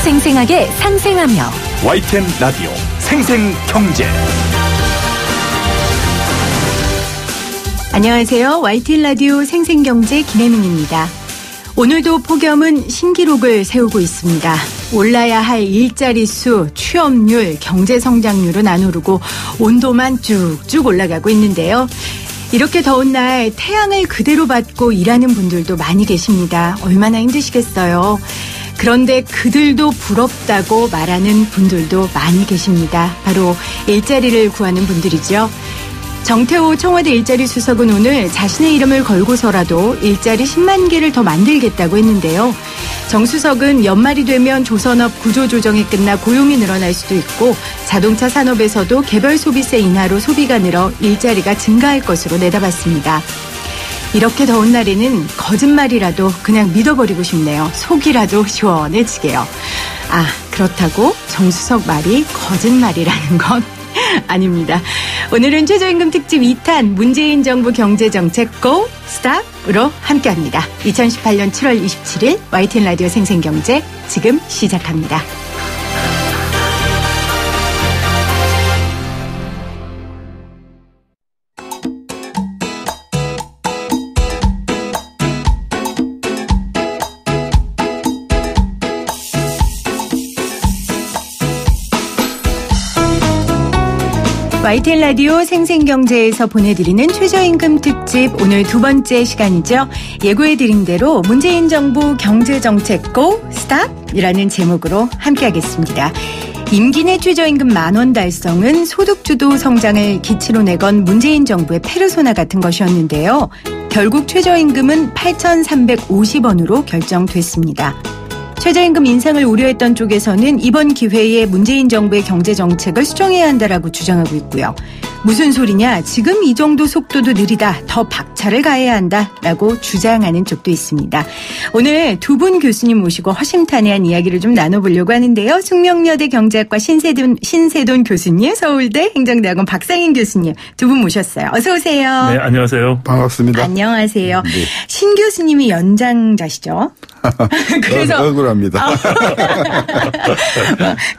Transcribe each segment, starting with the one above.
생생하게 상생하며 YTN 라디오 생생경제. 안녕하세요. YTN 라디오 생생경제 김혜민입니다. 오늘도 폭염은 신기록을 세우고 있습니다. 올라야 할 일자리 수, 취업률, 경제성장률은 안 오르고 온도만 쭉쭉 올라가고 있는데요. 이렇게 더운 날 태양을 그대로 받고 일하는 분들도 많이 계십니다. 얼마나 힘드시겠어요. 그런데 그들도 부럽다고 말하는 분들도 많이 계십니다. 바로 일자리를 구하는 분들이죠. 정태호 청와대 일자리 수석은 오늘 자신의 이름을 걸고서라도 일자리 10만 개를 더 만들겠다고 했는데요. 정 수석은 연말이 되면 조선업 구조조정이 끝나 고용이 늘어날 수도 있고 자동차 산업에서도 개별 소비세 인하로 소비가 늘어 일자리가 증가할 것으로 내다봤습니다. 이렇게 더운 날에는 거짓말이라도 그냥 믿어버리고 싶네요. 속이라도 시원해지게요. 아, 그렇다고 정 수석 말이 거짓말이라는 건 아닙니다. 오늘은 최저임금 특집 2탄 문재인 정부 경제정책 고 스탑으로 함께합니다. 2018년 7월 27일 YTN 라디오 생생경제 지금 시작합니다. YTN 라디오 생생경제에서 보내드리는 최저임금 특집 오늘 두 번째 시간이죠. 예고해드린 대로 문재인 정부 경제정책 고 스탑이라는 제목으로 함께하겠습니다. 임기 내 최저임금 10,000원 달성은 소득주도 성장을 기치로 내건 문재인 정부의 페르소나 같은 것이었는데요. 결국 최저임금은 8,350원으로 결정됐습니다. 최저임금 인상을 우려했던 쪽에서는 이번 기회에 문재인 정부의 경제정책을 수정해야 한다라고 주장하고 있고요. 무슨 소리냐? 지금 이 정도 속도도 느리다. 더 박차를 가해야 한다라고 주장하는 쪽도 있습니다. 오늘 두 분 교수님 모시고 허심탄회한 이야기를 좀 나눠보려고 하는데요. 숙명여대 경제학과 신세돈 교수님, 서울대 행정대학원 박상인 교수님 두 분 모셨어요. 어서 오세요. 네, 안녕하세요. 반갑습니다. 안녕하세요. 네. 신 교수님이 연장자시죠? 그래서 억울합니다.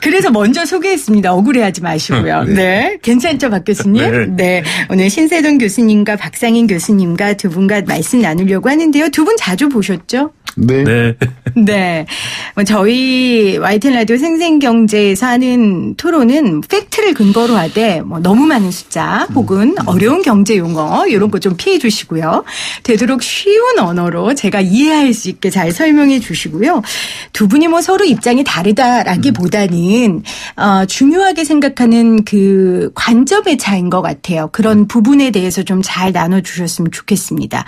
그래서 먼저 소개했습니다. 억울해하지 마시고요. 네, 괜찮죠, 박 교수님? 네. 오늘 신세돈 교수님과 박상인 교수님과 두 분과 말씀 나누려고 하는데요. 두 분 자주 보셨죠? 네. 네. 저희 YTN 라디오 생생경제에서 하는 토론은 팩트를 근거로 하되 너무 많은 숫자 혹은 어려운 경제 용어 이런 거 좀 피해 주시고요. 되도록 쉬운 언어로 제가 이해할 수 있게 잘 설명해 주시고요. 두 분이 서로 입장이 다르다라기보다는 중요하게 생각하는 그 관점의 차이인 것 같아요. 그런 부분에 대해서 좀 잘 나눠주셨으면 좋겠습니다.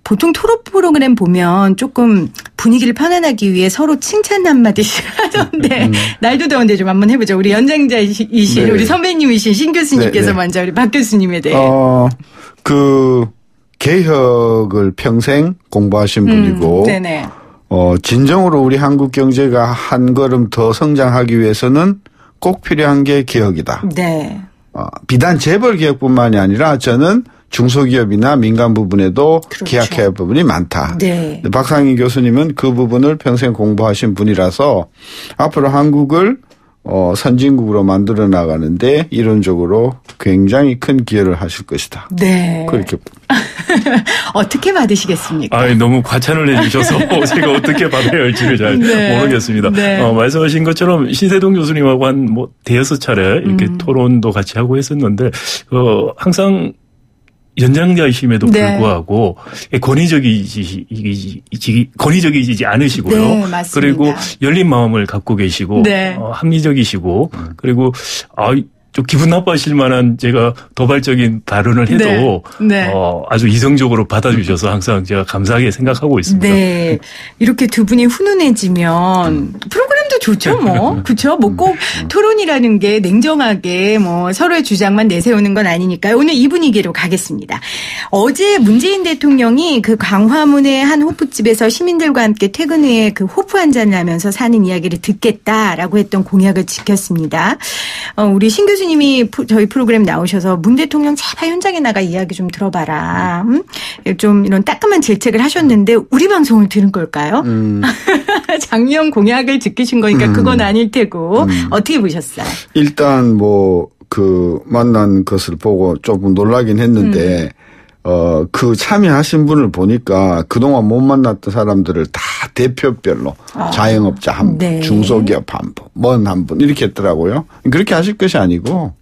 보통 토론 프로그램 보면 조금 분위기를 편안하기 위해 서로 칭찬 한마디씩 하던데 날도 더운데 좀 한번 해보죠. 우리 연장자이신 네. 우리 선배님이신 신 교수님께서 먼저 우리 박 교수님에 대해. 그 개혁을 평생 공부하신 분이고 네네. 진정으로 우리 한국 경제가 한 걸음 더 성장하기 위해서는 꼭 필요한 게 개혁이다. 네. 비단 재벌 개혁뿐만이 아니라 저는 중소기업이나 민간 부분에도 그렇죠. 개혁해야 할 부분이 많다. 네. 박상인 교수님은 그 부분을 평생 공부하신 분이라서 앞으로 한국을 선진국으로 만들어 나가는데 이론적으로 굉장히 큰 기여를 하실 것이다. 네. 그렇게 어떻게 받으시겠습니까? 너무 과찬을 해주셔서 제가 어떻게 받아야 할지를 잘 모르겠습니다. 네. 말씀하신 것처럼 신세동 교수님하고 한 대여섯 차례 이렇게 토론도 같이 하고 했었는데 항상 연장자이심에도 불구하고 권위적이지 않으시고요. 네, 맞습니다. 그리고 열린 마음을 갖고 계시고 합리적이시고 그리고 좀 기분 나빠하실 만한 제가 도발적인 발언을 해도 아주 이성적으로 받아주셔서 항상 제가 감사하게 생각하고 있습니다. 네. 이렇게 두 분이 훈훈해지면 프로그램도 좋죠, 그렇죠? 꼭 토론이라는 게 냉정하게 서로의 주장만 내세우는 건 아니니까요. 오늘 이 분위기로 가겠습니다. 어제 문재인 대통령이 그 광화문의 한 호프집에서 시민들과 함께 퇴근 후에 그 호프 한잔을 하면서 사는 이야기를 듣겠다라고 했던 공약을 지켰습니다. 우리 신 교수님이 저희 프로그램 나오셔서 문 대통령 제발 현장에 나가 이야기 좀 들어봐라. 좀 이런 따끔한 질책을 하셨는데 우리 방송을 들은 걸까요? 작년 공약을 지키신 거니까 그건 아닐 테고 어떻게 보셨어요? 일단 만난 것을 보고 조금 놀라긴 했는데 그 참여하신 분을 보니까 그동안 못 만났던 사람들을 다 대표별로 자영업자 한 분, 네. 중소기업 한 분, 먼 한 분 이렇게 했더라고요. 그렇게 하실 것이 아니고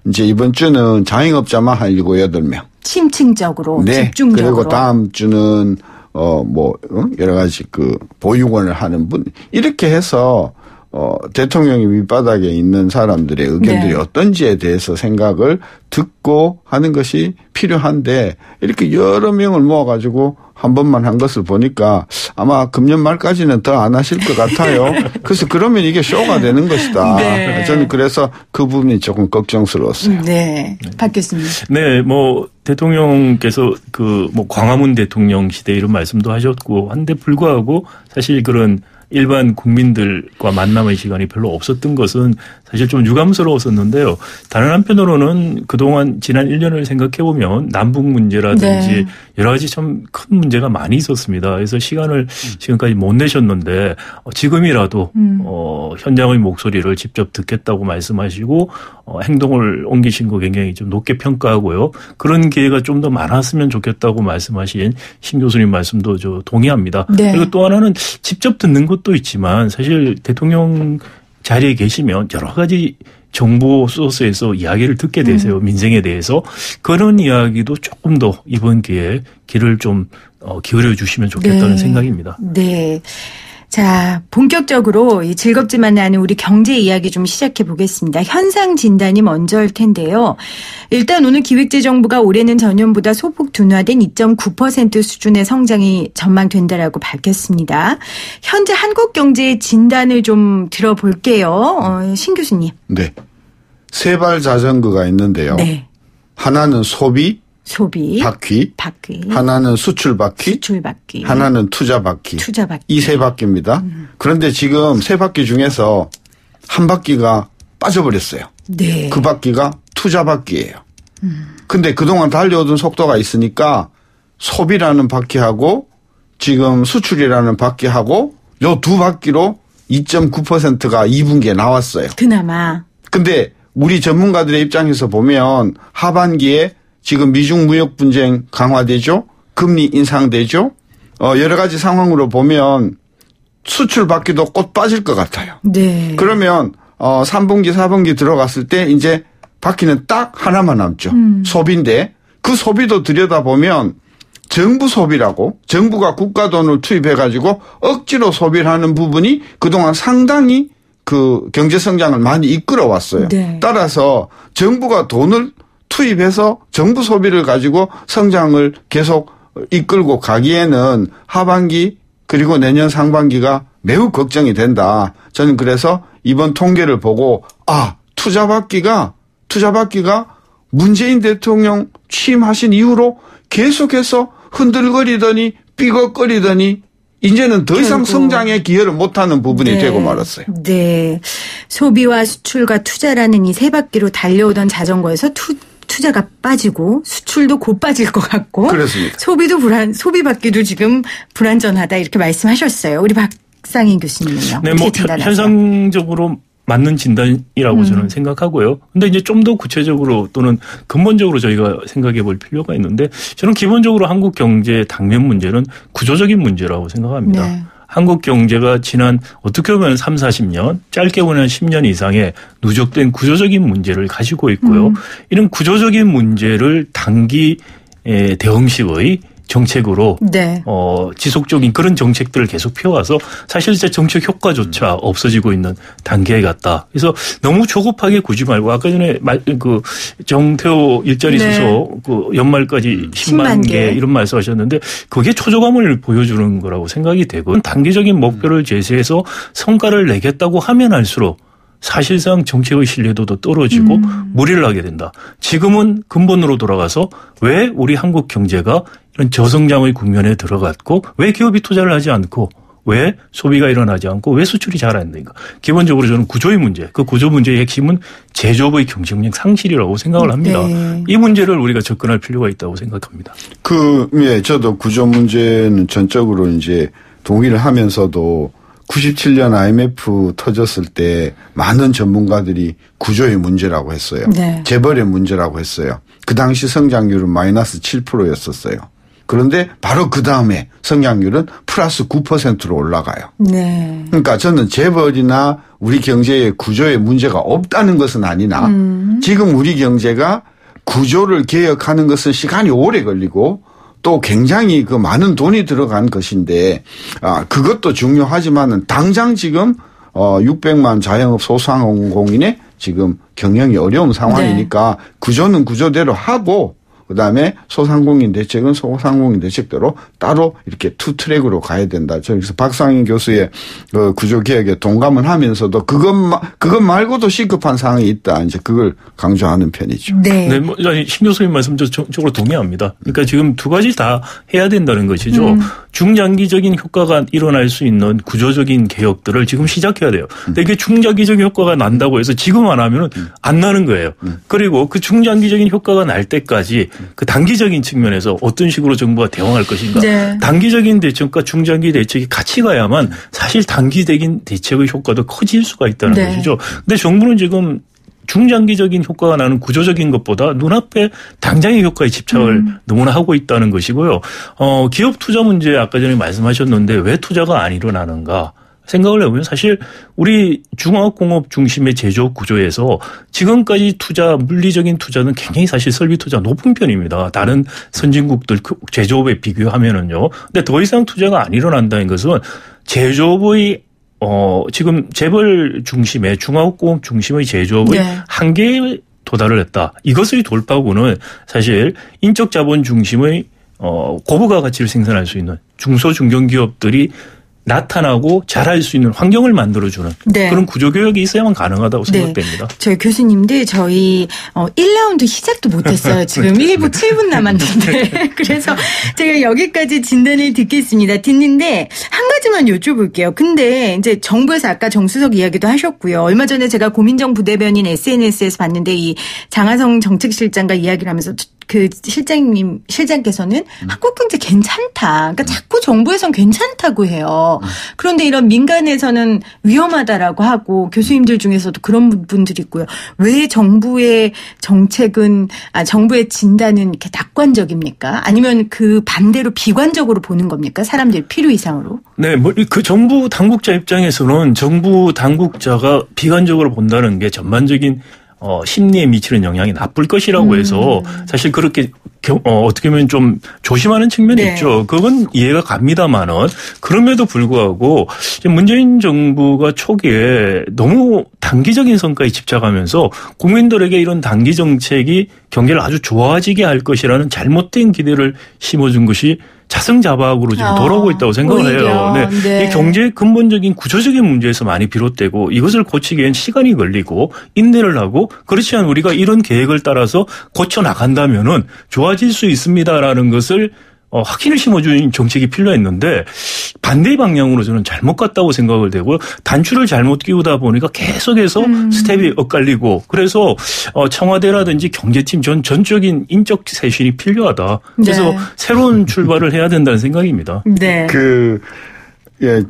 이제 이번 주는 자영업자만 한 7, 8명. 심층적으로, 네. 집중적으로. 그리고 다음 주는 여러 가지 보육원을 하는 분 이렇게 해서 대통령이 밑바닥에 있는 사람들의 의견들이 네. 어떤지에 대해서 생각을 듣고 하는 것이 필요한데 이렇게 여러 명을 모아가지고 한 번만 한 것을 보니까 아마 금년 말까지는 더 안 하실 것 같아요. 그래서 그러면 이게 쇼가 되는 것이다. 네. 저는 그래서 그 부분이 조금 걱정스러웠어요. 네. 박 교수님. 네, 대통령께서 광화문 대통령 시대 이런 말씀도 하셨고 한데 불구하고 사실 그런 일반 국민들과 만남의 시간이 별로 없었던 것은 사실 좀 유감스러웠었는데요. 다른 한편으로는 그동안 지난 1년을 생각해 보면 남북 문제라든지 네. 여러 가지 참 큰 문제가 많이 있었습니다. 그래서 시간을 지금까지 못 내셨는데 지금이라도 현장의 목소리를 직접 듣겠다고 말씀하시고 행동을 옮기신 거 굉장히 좀 높게 평가하고요. 그런 기회가 좀 더 많았으면 좋겠다고 말씀하신 신 교수님 말씀도 동의합니다. 네. 그리고 또 하나는 직접 듣는 것도 있지만 사실 대통령 자리에 계시면 여러 가지 정보 소스에서 이야기를 듣게 되세요. 민생에 대해서. 그런 이야기도 조금 더 이번 기회에 귀를 좀 기울여 주시면 좋겠다는 네. 생각입니다. 네. 자, 본격적으로 이 즐겁지만 않은 우리 경제 이야기 좀 시작해 보겠습니다. 현상 진단이 먼저일 텐데요. 일단 오늘 기획재정부가 올해는 전년보다 소폭 둔화된 2.9% 수준의 성장이 전망된다라고 밝혔습니다. 현재 한국 경제의 진단을 좀 들어볼게요. 신 교수님. 네. 세발 자전거가 있는데요. 네. 하나는 소비 바퀴. 하나는 수출 바퀴. 하나는 투자 바퀴. 이 세 바퀴입니다. 그런데 지금 세 바퀴 중에서 한 바퀴가 빠져버렸어요. 네. 그 바퀴가 투자 바퀴예요. 근데 그동안 달려오던 속도가 있으니까 소비라는 바퀴하고 지금 수출이라는 바퀴하고 요 두 바퀴로 2.9%가 2분기에 나왔어요. 그나마. 근데 우리 전문가들의 입장에서 보면 하반기에 지금 미중 무역 분쟁 강화되죠. 금리 인상되죠. 여러 가지 상황으로 보면 수출 바퀴도 곧 빠질 것 같아요. 네. 그러면 3분기 4분기 들어갔을 때 이제 바퀴는 딱 하나만 남죠. 소비인데 그 소비도 들여다보면 정부 소비라고 정부가 국가 돈을 투입해 가지고 억지로 소비를 하는 부분이 그동안 상당히 그 경제 성장을 많이 이끌어 왔어요. 네. 따라서 정부가 돈을 투입해서 정부 소비를 가지고 성장을 계속 이끌고 가기에는 하반기 그리고 내년 상반기가 매우 걱정이 된다. 저는 그래서 이번 통계를 보고 투자 바퀴가 문재인 대통령 취임하신 이후로 계속해서 흔들거리더니 삐걱거리더니 이제는 더 이상 성장의 기여를 못하는 부분이 네. 되고 말았어요. 네. 소비와 수출과 투자라는 이 세 바퀴로 달려오던 자전거에서 투자가 빠지고 수출도 곧 빠질 것 같고. 그렇습니다. 소비 바퀴도 지금 불안전하다 이렇게 말씀하셨어요. 우리 박상인 교수님은요. 네, 현상적으로 맞는 진단이라고 저는 생각하고요. 근데 이제 좀 더 구체적으로 또는 근본적으로 저희가 생각해 볼 필요가 있는데 저는 기본적으로 한국 경제의 당면 문제는 구조적인 문제라고 생각합니다. 네. 한국 경제가 지난 어떻게 보면 3, 40년 짧게 보면 10년 이상의 누적된 구조적인 문제를 가지고 있고요. 이런 구조적인 문제를 단기 대응식의 정책으로 네. 지속적인 그런 정책들을 계속 펴와서 사실제 정책 효과조차 없어지고 있는 단계에 갔다. 그래서 너무 조급하게 구지 말고 아까 전에 그 정태호 일자리 네. 수소 그 연말까지 10만 개 이런 말씀하셨는데 그게 초조감을 보여주는 거라고 생각이 되고 단기적인 목표를 제시해서 성과를 내겠다고 하면 할수록 사실상 정책의 신뢰도도 떨어지고 무리를 하게 된다. 지금은 근본으로 돌아가서 왜 우리 한국 경제가 이런 저성장의 국면에 들어갔고 왜 기업이 투자를 하지 않고 왜 소비가 일어나지 않고 왜 수출이 잘 안 되는가. 기본적으로 저는 구조의 문제, 그 구조 문제의 핵심은 제조업의 경쟁력 상실이라고 생각을 합니다. 네. 이 문제를 우리가 접근할 필요가 있다고 생각합니다. 저도 구조 문제는 전적으로 이제 동의를 하면서도 97년 IMF 터졌을 때 많은 전문가들이 구조의 문제라고 했어요. 네. 재벌의 문제라고 했어요. 그 당시 성장률은 마이너스 7%였었어요. 그런데 바로 그 다음에 성장률은 플러스 9%로 올라가요. 네. 그러니까 저는 재벌이나 우리 경제의 구조에 문제가 없다는 것은 아니나 지금 우리 경제가 구조를 개혁하는 것은 시간이 오래 걸리고 또 굉장히 그 많은 돈이 들어간 것인데 그것도 중요하지만은 당장 지금 600만 자영업 소상공인의 지금 경영이 어려운 상황이니까 네. 구조는 구조대로 하고 그다음에 소상공인 대책은 소상공인 대책대로 따로 이렇게 투 트랙으로 가야 된다. 그래서 박상인 교수의 그 구조개혁에 동감을 하면서도 그것 말고도 시급한 사항이 있다. 이제 그걸 강조하는 편이죠. 네. 네, 신 교수님 말씀 적으로 동의합니다. 그러니까 지금 두 가지 다 해야 된다는 것이죠. 중장기적인 효과가 일어날 수 있는 구조적인 개혁들을 지금 시작해야 돼요. 근데 이게 중장기적인 효과가 난다고 해서 지금 안 하면은 안 나는 거예요. 그리고 그 중장기적인 효과가 날 때까지 그 단기적인 측면에서 어떤 식으로 정부가 대응할 것인가. 네. 단기적인 대책과 중장기 대책이 같이 가야만 사실 단기적인 대책의 효과도 커질 수가 있다는 네. 것이죠. 근데 정부는 지금 중장기적인 효과가 나는 구조적인 것보다 눈앞에 당장의 효과에 집착을 너무나 하고 있다는 것이고요. 기업 투자 문제 아까 전에 말씀하셨는데 왜 투자가 안 일어나는가. 생각을 해보면 사실 우리 중화공업 중심의 제조업 구조에서 지금까지 물리적인 투자는 굉장히 사실 설비 투자가 높은 편입니다. 다른 선진국들 제조업에 비교하면은요. 근데 더 이상 투자가 안 일어난다는 것은 제조업의 지금 재벌 중심의 중화공업 중심의 제조업의 네. 한계에 도달을 했다. 이것의 돌파구는 사실 인적 자본 중심의 고부가 가치를 생산할 수 있는 중소중견기업들이 나타나고 잘할 수 있는 환경을 만들어주는 네. 그런 구조개혁이 있어야만 가능하다고 생각됩니다. 네. 저희 교수님들 저희 1라운드 시작도 못했어요. 지금 1부 7분 남았는데 그래서 제가 여기까지 진단을 듣는데 한 가지만 여쭤볼게요. 근데 이제 정부에서 아까 정수석 이야기도 하셨고요. 얼마 전에 제가 고민정 부대변인 SNS에서 봤는데 이 장하성 정책실장과 이야기를 하면서 그 실장께서는 한국 경제 괜찮다. 그러니까 자꾸 정부에선 괜찮다고 해요. 그런데 이런 민간에서는 위험하다라고 하고 교수님들 중에서도 그런 분들이 있고요. 왜 정부의 정책은 정부의 진단은 이렇게 낙관적입니까? 아니면 그 반대로 비관적으로 보는 겁니까? 사람들 필요 이상으로? 네, 그 정부 당국자 입장에서는 정부 당국자가 비관적으로 본다는 게 전반적인 심리에 미치는 영향이 나쁠 것이라고 해서 사실 그렇게 어떻게 보면 좀 조심하는 측면이 네. 있죠. 그건 이해가 갑니다만은 그럼에도 불구하고 문재인 정부가 초기에 너무 단기적인 성과에 집착하면서 국민들에게 이런 단기 정책이 경제를 아주 좋아지게 할 것이라는 잘못된 기대를 심어준 것이 자승자박으로 지금 돌아오고 있다고 생각을 해요. 네. 네. 이 경제의 근본적인 구조적인 문제에서 많이 비롯되고 이것을 고치기엔 시간이 걸리고 인내를 하고 그렇지 않으면 우리가 이런 계획을 따라서 고쳐 나간다면은 좋아질 수 있습니다라는 것을 확신을 심어주는 정책이 필요했는데 반대의 방향으로 저는 잘못 갔다고 생각을 되고요. 단추를 잘못 끼우다 보니까 계속해서 스텝이 엇갈리고 그래서 청와대라든지 경제팀 전적인 인적 쇄신이 필요하다. 그래서 네. 새로운 출발을 해야 된다는 생각입니다. 네.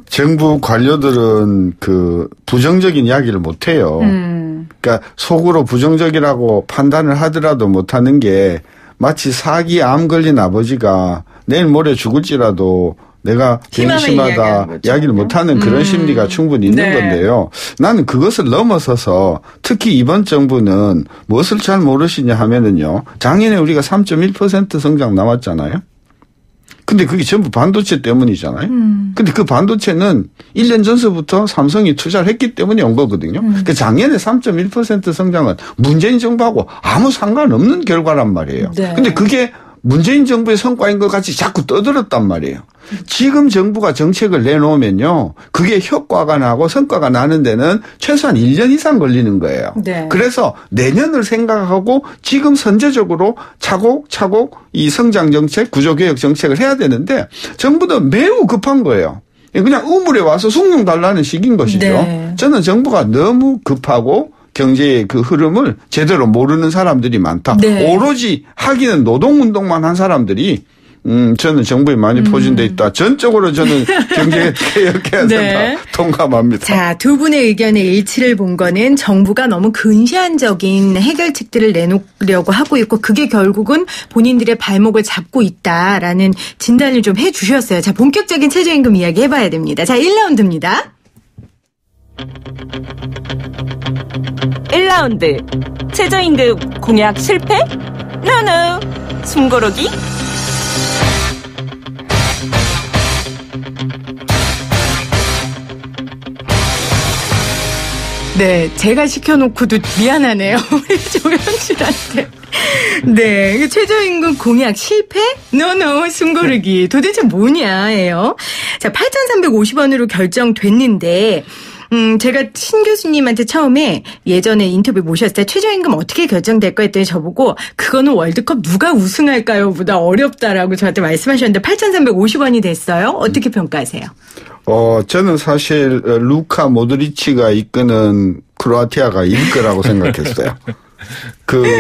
정부 관료들은 부정적인 이야기를 못 해요. 그러니까 속으로 부정적이라고 판단을 하더라도 못 하는 게 마치 사기 암 걸린 아버지가 내일 모레 죽을지라도 내가 괜시마다 이야기를 못하는 그런 심리가 충분히 있는 네. 건데요. 나는 그것을 넘어서서 특히 이번 정부는 무엇을 잘 모르시냐 하면은요. 작년에 우리가 3.1% 성장 나왔잖아요. 근데 그게 전부 반도체 때문이잖아요. 근데 그 반도체는 1년 전서부터 삼성이 투자를 했기 때문에 온 거거든요. 그 작년에 3.1% 성장은 문재인 정부하고 아무 상관없는 결과란 말이에요. 네. 근데 그게 문재인 정부의 성과인 것 같이 자꾸 떠들었단 말이에요. 지금 정부가 정책을 내놓으면요. 그게 효과가 나고 성과가 나는 데는 최소한 1년 이상 걸리는 거예요. 네. 그래서 내년을 생각하고 지금 선제적으로 차곡차곡 이 성장 정책, 구조개혁 정책을 해야 되는데 정부도 매우 급한 거예요. 그냥 우물에 와서 숭늉 달라는 식인 것이죠. 네. 저는 정부가 너무 급하고 경제의 그 흐름을 제대로 모르는 사람들이 많다. 네. 오로지 하기는 노동운동만 한 사람들이 저는 정부에 많이 포진돼 있다. 전적으로 저는 경제 개혁해야 된다. 동감합니다. 자, 두 분의 의견의 일치를 본 거는 정부가 너무 근시안적인 해결책들을 내놓으려고 하고 있고 그게 결국은 본인들의 발목을 잡고 있다라는 진단을 좀 해주셨어요. 자, 본격적인 최저임금 이야기 해봐야 됩니다. 자, 1라운드입니다. 1라운드 최저임금 공약 실패? 노노 숨고르기. 네, 제가 시켜놓고도 미안하네요. 우리 조영 씨한테. 네, 최저임금 공약 실패? 노노 숨고르기. 도대체 뭐냐예요. 자, 8,350원으로 결정됐는데 제가 신 교수님한테 처음에 예전에 인터뷰 모셨을 때 최저임금 어떻게 결정될까 했더니 저보고 그거는 월드컵 누가 우승할까요? 보다 어렵다라고 저한테 말씀하셨는데 8,350원이 됐어요. 어떻게 평가하세요? 저는 사실 루카 모드리치가 이끄는 크로아티아가 이길 거라고 생각했어요.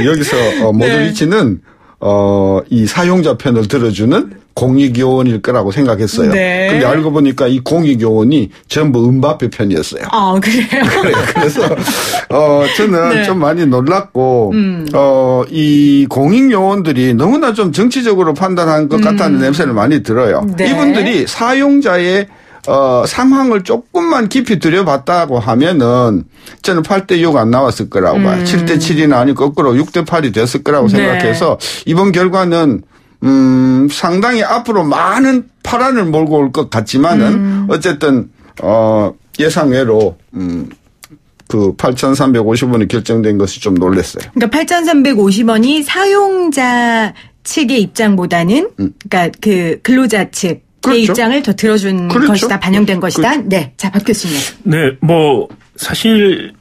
여기서 모드리치는 이 사용자 편을 들어주는 공익요원일 거라고 생각했어요. 네. 근데 알고 보니까 이 공익요원이 전부 음바페 편이었어요. 아, 그래요? 그래서, 저는 네. 좀 많이 놀랐고, 이 공익요원들이 너무나 좀 정치적으로 판단한 것 같다는 냄새를 많이 들어요. 네. 이분들이 사용자의 상황을 조금만 깊이 들여봤다고 하면은 저는 8대6 안 나왔을 거라고 봐요. 7대7이나 아니 거꾸로 6대8이 됐을 거라고 생각해서 이번 결과는 상당히 앞으로 많은 파란을 몰고 올 것 같지만은 어쨌든 예상외로 그 8,350원이 결정된 것이 좀 놀랐어요. 그러니까 8,350원이 사용자 측의 입장보다는 그러니까 그 근로자 측 의 입장을 더 들어준 것이다. 반영된 것이다. 그렇죠. 네. 자, 박 교수님. 네. 사실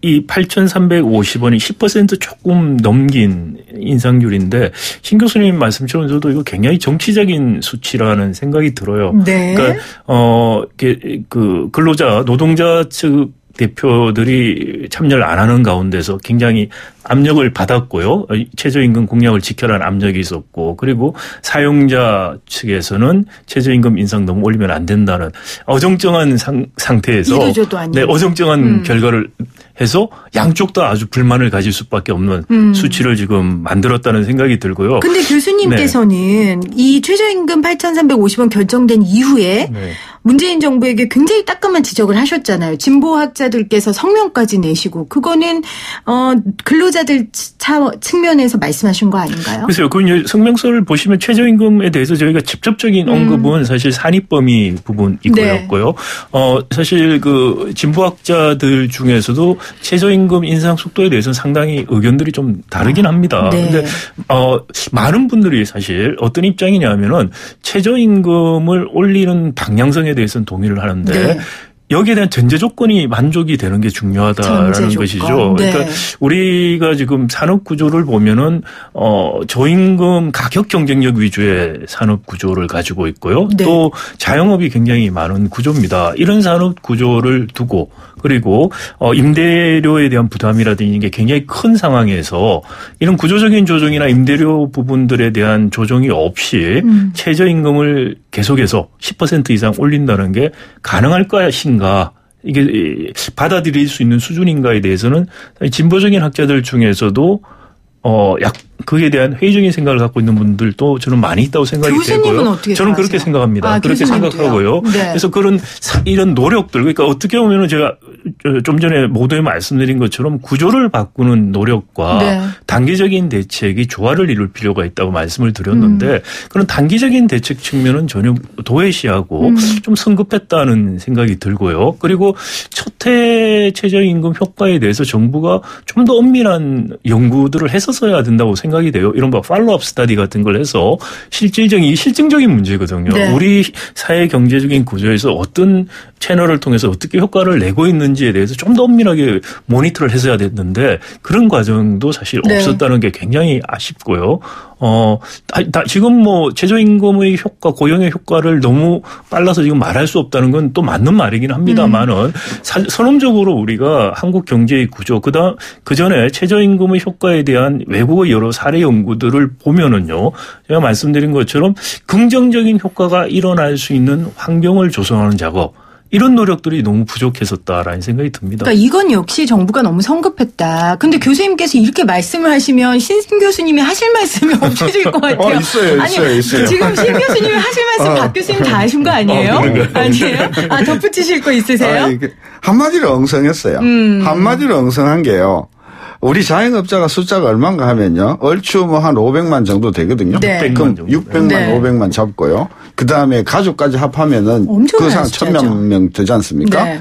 이 8,350원이 10% 조금 넘긴 인상률인데 신 교수님 말씀처럼 저도 이거 굉장히 정치적인 수치라는 생각이 들어요. 네. 그러니까 그 근로자 노동자 측 대표들이 참여를 안 하는 가운데서 굉장히 압력을 받았고요. 최저임금 공약을 지켜라는 압력이 있었고 그리고 사용자 측에서는 최저임금 인상 너무 올리면 안 된다는 어정쩡한 상태에서 이도저도 아니고. 네, 어정쩡한 결과를 해서 양쪽 다 아주 불만을 가질 수밖에 없는 수치를 지금 만들었다는 생각이 들고요. 근데 교수님께서는 네. 이 최저임금 8,350원 결정된 이후에 네. 문재인 정부에게 굉장히 따끔한 지적을 하셨잖아요. 진보학자들께서 성명까지 내시고 그거는 근로자들 측면에서 말씀하신 거 아닌가요? 글쎄요. 그 성명서를 보시면 최저임금에 대해서 저희가 직접적인 언급은 사실 산입범위 부분이고요. 네. 사실 그 진보학자들 중에서도 최저임금 인상 속도에 대해서는 상당히 의견들이 좀 다르긴 합니다. 그런데 네. 많은 분들이 사실 어떤 입장이냐면은 최저임금을 올리는 방향성에 대해서는 동의를 하는데 네. 여기에 대한 전제 조건이 만족이 되는 게 중요하다라는 것이죠. 네. 그러니까 우리가 지금 산업 구조를 보면은 저임금 가격 경쟁력 위주의 산업 구조를 가지고 있고요. 네. 또 자영업이 굉장히 많은 구조입니다. 이런 산업 구조를 두고 그리고 임대료에 대한 부담이라든지 이게 굉장히 큰 상황에서 이런 구조적인 조정이나 임대료 부분들에 대한 조정이 없이 최저임금을 계속해서 10% 이상 올린다는 게 가능할 것인가 이게 받아들일 수 있는 수준인가에 대해서는 진보적인 학자들 중에서도 그에 대한 회의적인 생각을 갖고 있는 분들도 저는 많이 있다고 생각이 되고요. 어떻게 저는 그렇게 생각합니다. 그렇게 생각하고요. 네. 그래서 이런 노력들 그러니까 어떻게 보면은 제가 좀 전에 모두에 말씀드린 것처럼 구조를 바꾸는 노력과 네. 단기적인 대책이 조화를 이룰 필요가 있다고 말씀을 드렸는데 그런 단기적인 대책 측면은 전혀 도외시하고 좀 성급했다는 생각이 들고요. 그리고 첫해 최저임금 효과에 대해서 정부가 좀 더 엄밀한 연구들을 했었어야 된다고 생각이 돼요. 이른바 팔로우업 스터디 같은 걸 해서 실증적인 문제거든요. 네. 우리 사회 경제적인 구조에서 어떤 채널을 통해서 어떻게 효과를 내고 있는지에 대해서 좀 더 엄밀하게 모니터를 했어야 됐는데 그런 과정도 사실 없었다는 게 굉장히 아쉽고요. 지금 뭐 최저임금의 효과, 고용의 효과를 너무 빨라서 지금 말할 수 없다는 건 또 맞는 말이긴 합니다만은 선언적으로 우리가 한국 경제의 구조, 그 전에 최저임금의 효과에 대한 외국의 여러 사례 연구들을 보면은요, 제가 말씀드린 것처럼 긍정적인 효과가 일어날 수 있는 환경을 조성하는 작업, 이런 노력들이 너무 부족했었다라는 생각이 듭니다. 그러니까 이건 역시 정부가 너무 성급했다. 근데 교수님께서 이렇게 말씀을 하시면 신 교수님이 하실 말씀이 없어질 것 같아요. 있어요. 지금 신 교수님이 하실 말씀 박 교수님 다 하신 거 아니에요? 아니에요? 덧붙이실 거 있으세요? 한마디로 엉성했어요. 한마디로 엉성한 게요. 우리 자영업자가 숫자가 얼마인가 하면요. 얼추 뭐 한 500만 정도 되거든요. 네. 그럼 600만, 500만 잡고요. 그 다음에 가족까지 합하면은 그 상 1000만 명 되지 않습니까? 네.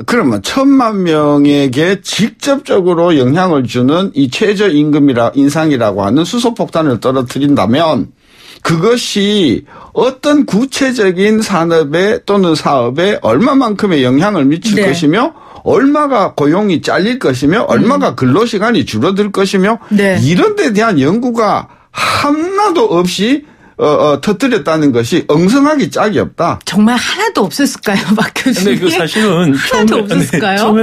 그러면 1000만 명에게 직접적으로 영향을 주는 이 인상이라고 하는 수소폭탄을 떨어뜨린다면 그것이 어떤 구체적인 산업에 또는 사업에 얼마만큼의 영향을 미칠 것이며 얼마가 고용이 잘릴 것이며 얼마가 근로시간이 줄어들 것이며 이런 데 대한 연구가 하나도 없이 터뜨렸다는 것이 엉성하기 짝이 없다. 정말 하나도 없었을까요, 박 교수님? 근데 그 사실은 하나도 없었을까요? 처음에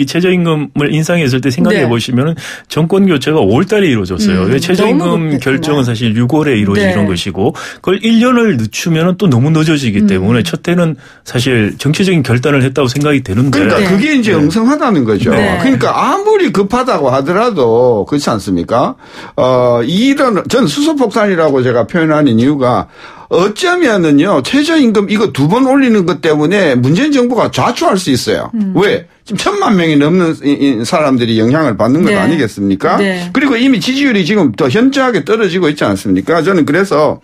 최저임금을 인상했을 때 생각해 보시면은 정권 교체가 5월달에 이루어졌어요. 최저임금 결정은 사실 6월에 이루어지는 것이고 그걸 1년을 늦추면은 또 너무 늦어지기 때문에 첫 해는 사실 정치적인 결단을 했다고 생각이 되는데. 그러니까 그게 이제 엉성하다는 거죠. 그러니까 아무리 급하다고 하더라도 그렇지 않습니까? 전 수소폭탄이라고 제가 표현하는 이유가 어쩌면은요, 최저임금 이거 2번 올리는 것 때문에 문재인 정부가 좌초할 수 있어요. 왜? 지금 1000만 명이 넘는 사람들이 영향을 받는 것 아니겠습니까? 그리고 이미 지지율이 지금 더 현저하게 떨어지고 있지 않습니까? 저는 그래서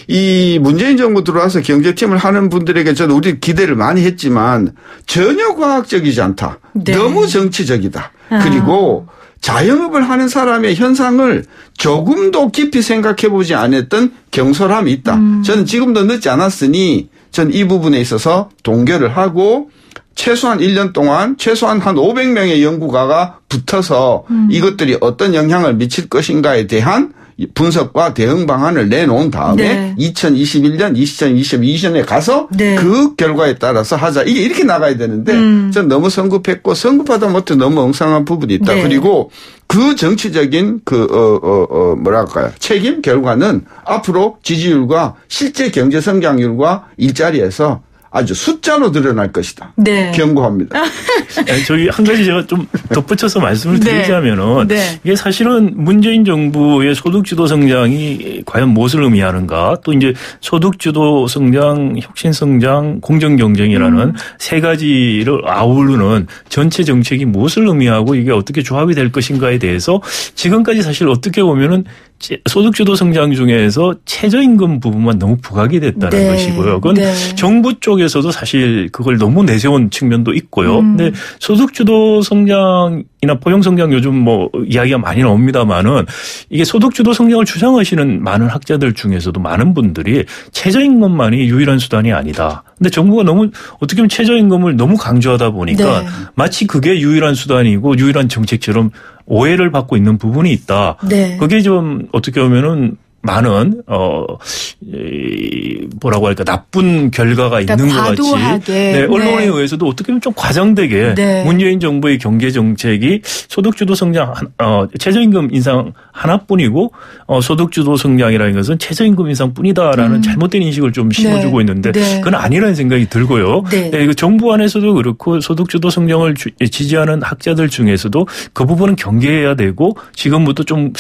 이 문재인 정부 들어와서 경제팀을 하는 분들에게 저는 우리 기대를 많이 했지만 전혀 과학적이지 않다. 너무 정치적이다. 그리고 자영업을 하는 사람의 현상을 조금도 깊이 생각해 보지 않았던 경솔함이 있다. 저는 지금도 늦지 않았으니 전 이 부분에 있어서 동결을 하고 최소한 1년 동안 최소한 한 500명의 연구가가 붙어서 이것들이 어떤 영향을 미칠 것인가에 대한 분석과 대응 방안을 내놓은 다음에 2021년, 2022년에 가서 그 결과에 따라서 하자. 이게 이렇게 나가야 되는데 전 너무 성급했고 성급하다 못해 너무 엉성한 부분이 있다. 그리고 그 정치적인 뭐랄까요. 책임 결과는 앞으로 지지율과 실제 경제 성장률과 일자리에서 아주 숫자로 드러날 것이다. 경고합니다. 저기 한 가지 제가 좀 덧붙여서 말씀을 드리자면은 이게 사실은 문재인 정부의 소득주도 성장이 과연 무엇을 의미하는가, 또 이제 소득주도 성장, 혁신성장, 공정경쟁이라는 세 가지를 아우르는 전체 정책이 무엇을 의미하고 이게 어떻게 조합이 될 것인가에 대해서 지금까지 사실 어떻게 보면은 소득주도 성장 중에서 최저임금 부분만 너무 부각이 됐다는 것이고요. 그건 정부 쪽에서도 사실 그걸 너무 내세운 측면도 있고요. 근데 소득주도 성장이나 포용성장 요즘 뭐 이야기가 많이 나옵니다만은 이게 소득주도 성장을 주장하시는 많은 학자들 중에서도 많은 분들이 최저임금만이 유일한 수단이 아니다. 근데 정부가 너무 어떻게 보면 최저임금을 너무 강조하다 보니까 마치 그게 유일한 수단이고 유일한 정책처럼 오해를 받고 있는 부분이 있다. 그게 좀 어떻게 보면은 많은 뭐라고 할까 나쁜 결과가 있는 것 같이 언론에 의해서도 어떻게 보면 좀 과장되게 문재인 정부의 경제 정책이 소득주도 성장 최저임금 인상 하나뿐이고 소득주도 성장이라는 것은 최저임금 인상뿐이다라는 잘못된 인식을 좀 심어주고 있는데 그건 아니라는 생각이 들고요. 정부 안에서도 그렇고 소득주도 성장을 지지하는 학자들 중에서도 그 부분은 경계해야 되고 지금부터 좀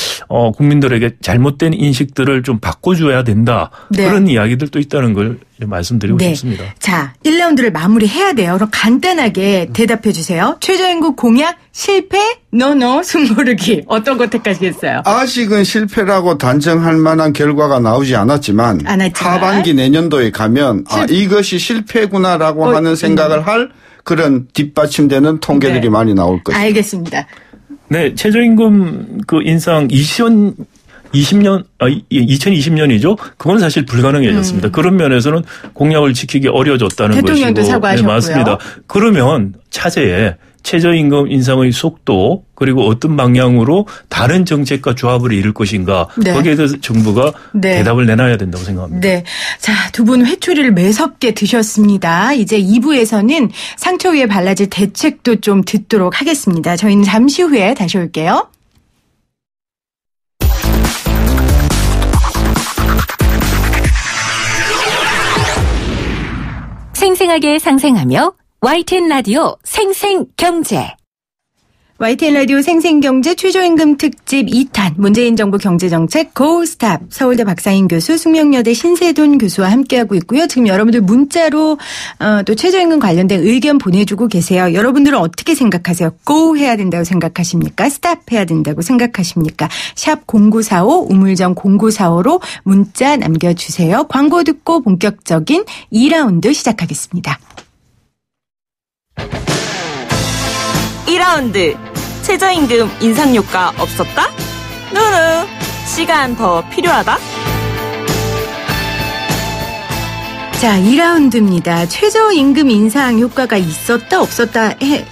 국민들에게 잘못된 인식들을 좀 바꿔줘야 된다. 그런 이야기들도 있다는 걸 말씀드리고 싶습니다. 자, 1라운드를 마무리해야 돼요. 그럼 간단하게 대답해 주세요. 최저임금 공약 실패? 노노 숨고르기. 어떤 거 택하시겠어요? 아직은 실패라고 단정할 만한 결과가 나오지 않았지만 하반기 내년도에 가면 이것이 실패구나라고 하는 생각을 할 그런 뒷받침되는 통계들이 많이 나올 것입니다. 알겠습니다. 네, 최저임금 그 인상 2020년이죠. 그건 사실 불가능해졌습니다. 그런 면에서는 공약을 지키기 어려워졌다는 것이고. 대통령도 사과하셨고요. 맞습니다. 그러면 차제에 최저임금 인상의 속도 그리고 어떤 방향으로 다른 정책과 조합을 이룰 것인가 네. 거기에 대해서 정부가 네. 대답을 내놔야 된다고 생각합니다. 네, 자, 두 분 회초리를 매섭게 드셨습니다. 이제 2부에서는 상처 위에 발라질 대책도 좀 듣도록 하겠습니다. 저희는 잠시 후에 다시 올게요. 생생하게 상생하며 YTN 라디오 생생경제. YTN 라디오 생생경제 최저임금 특집 2탄 문재인 정부 경제정책 고스탑 서울대 박상인 교수 숙명여대 신세돈 교수와 함께하고 있고요. 지금 여러분들 문자로 또 최저임금 관련된 의견 보내주고 계세요. 여러분들은 어떻게 생각하세요? 고 해야 된다고 생각하십니까? 스탑 해야 된다고 생각하십니까? 샵 0945 우물정 0945로 문자 남겨주세요. 광고 듣고 본격적인 2라운드 시작하겠습니다. 2라운드 최저임금 인상 효과 없었다? 누누 시간 더 필요하다? 자, 2라운드입니다. 최저임금 인상 효과가 있었다 없었다에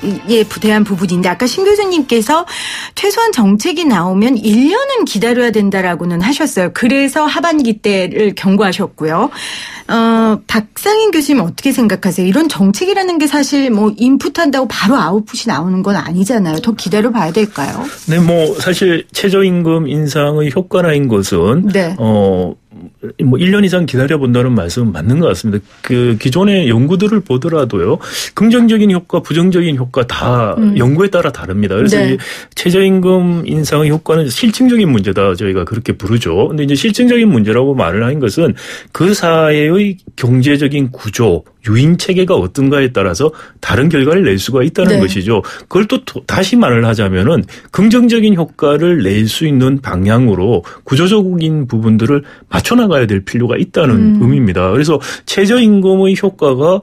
대한 부분인데 아까 신 교수님께서 최소한 정책이 나오면 1년은 기다려야 된다라고는 하셨어요. 그래서 하반기 때를 경고하셨고요. 박상인 교수님 어떻게 생각하세요? 이런 정책이라는 게 사실 뭐 인풋한다고 바로 아웃풋이 나오는 건 아니잖아요. 더 기다려 봐야 될까요? 네, 뭐 사실 최저임금 인상의 효과라는 것은 네. 뭐 1년 이상 기다려본다는 말씀은 맞는 것 같습니다. 그 기존의 연구들을 보더라도요. 긍정적인 효과, 부정적인 효과 다 연구에 따라 다릅니다. 그래서 네. 최저임금 인상의 효과는 실증적인 문제다 저희가 그렇게 부르죠. 근데 이제 실증적인 문제라고 말을 하는 것은 그 사회의 경제적인 구조, 유인 체계가 어떤가에 따라서 다른 결과를 낼 수가 있다는 네. 것이죠. 그걸 또 다시 말을 하자면은 긍정적인 효과를 낼 수 있는 방향으로 구조적인 부분들을 맞춰나가야 될 필요가 있다는 의미입니다. 그래서 최저임금의 효과가